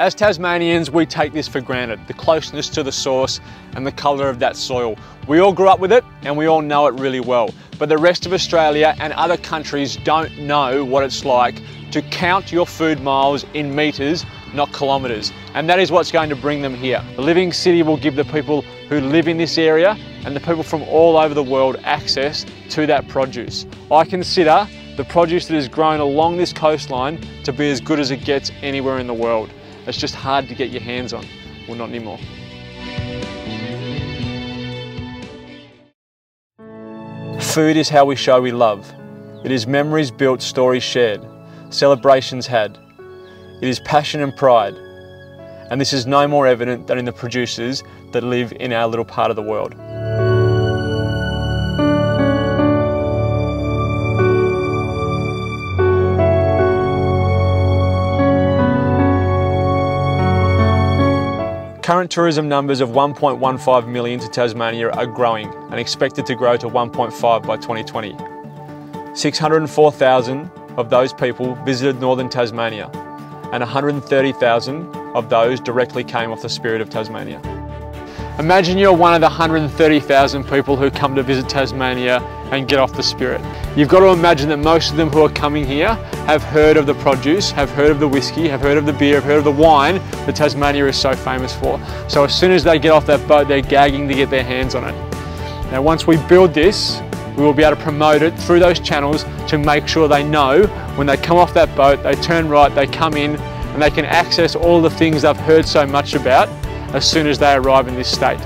As Tasmanians, we take this for granted, the closeness to the source and the colour of that soil. We all grew up with it and we all know it really well. But the rest of Australia and other countries don't know what it's like to count your food miles in metres, not kilometres. And that is what's going to bring them here. The Living City will give the people who live in this area and the people from all over the world access to that produce. I consider the produce that is grown along this coastline to be as good as it gets anywhere in the world. It's just hard to get your hands on. Well, not anymore. Food is how we show we love. It is memories built, stories shared, celebrations had. It is passion and pride. And this is no more evident than in the producers that live in our little part of the world. Current tourism numbers of 1.15 million to Tasmania are growing and expected to grow to 1.5 by 2020. 604,000 of those people visited northern Tasmania, and 130,000 of those directly came off the Spirit of Tasmania. Imagine you're one of the 130,000 people who come to visit Tasmania and get off the Spirit. You've got to imagine that most of them who are coming here have heard of the produce, have heard of the whiskey, have heard of the beer, have heard of the wine that Tasmania is so famous for. So as soon as they get off that boat, they're gagging to get their hands on it. Now once we build this, we will be able to promote it through those channels to make sure they know when they come off that boat, they turn right, they come in, and they can access all the things they've heard so much about as soon as they arrive in this state.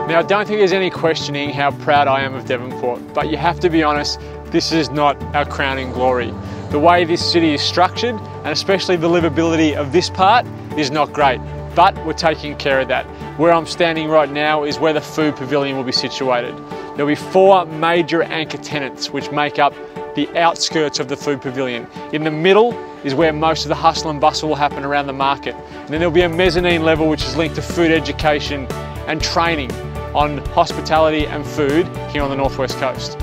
Now, I don't think there's any questioning how proud I am of Devonport, but you have to be honest, this is not our crowning glory. The way this city is structured, and especially the livability of this part, is not great, but we're taking care of that. Where I'm standing right now is where the food pavilion will be situated. There'll be 4 major anchor tenants which make up the outskirts of the food pavilion. In the middle is where most of the hustle and bustle will happen around the market. And then there'll be a mezzanine level which is linked to food education and training on hospitality and food here on the Northwest Coast.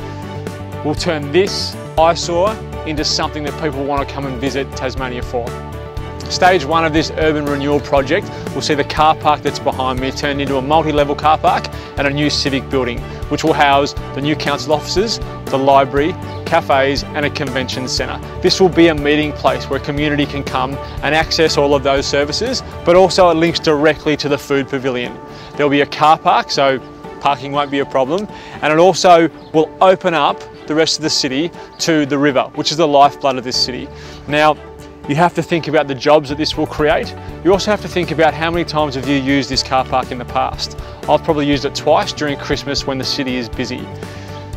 We'll turn this eyesore into something that people want to come and visit Tasmania for. Stage 1 of this urban renewal project will see the car park that's behind me turned into a multi-level car park and a new civic building, which will house the new council offices, the library, cafes and a convention centre. This will be a meeting place where community can come and access all of those services, but also it links directly to the food pavilion. There'll be a car park, so parking won't be a problem, and it also will open up the rest of the city to the river, which is the lifeblood of this city. Now, you have to think about the jobs that this will create. You also have to think about how many times have you used this car park in the past. I've probably used it twice during Christmas when the city is busy.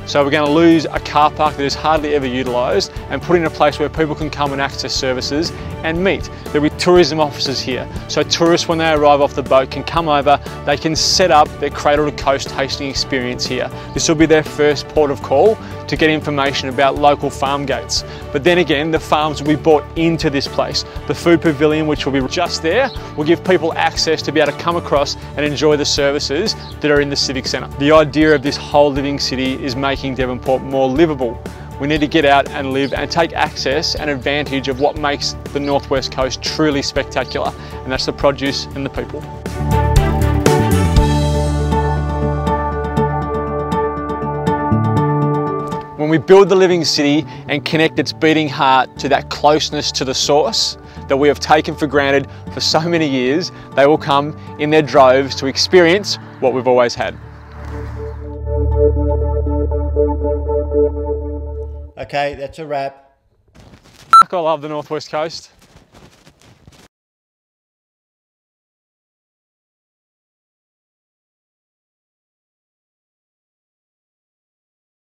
So we're going to lose a car park that is hardly ever utilised and put in a place where people can come and access services and meet. There'll be tourism offices here. So tourists, when they arrive off the boat, can come over, they can set up their cradle to coast tasting experience here. This will be their first port of call to get information about local farm gates. But then again, the farms will be brought into this place. The food pavilion, which will be just there, will give people access to be able to come across and enjoy the services that are in the Civic Centre. The idea of this whole living city is making Devonport more livable. We need to get out and live and take access and advantage of what makes the Northwest Coast truly spectacular, and that's the produce and the people. When we build the living city and connect its beating heart to that closeness to the source that we have taken for granted for so many years, they will come in their droves to experience what we've always had. Okay, that's a wrap. I love the Northwest Coast.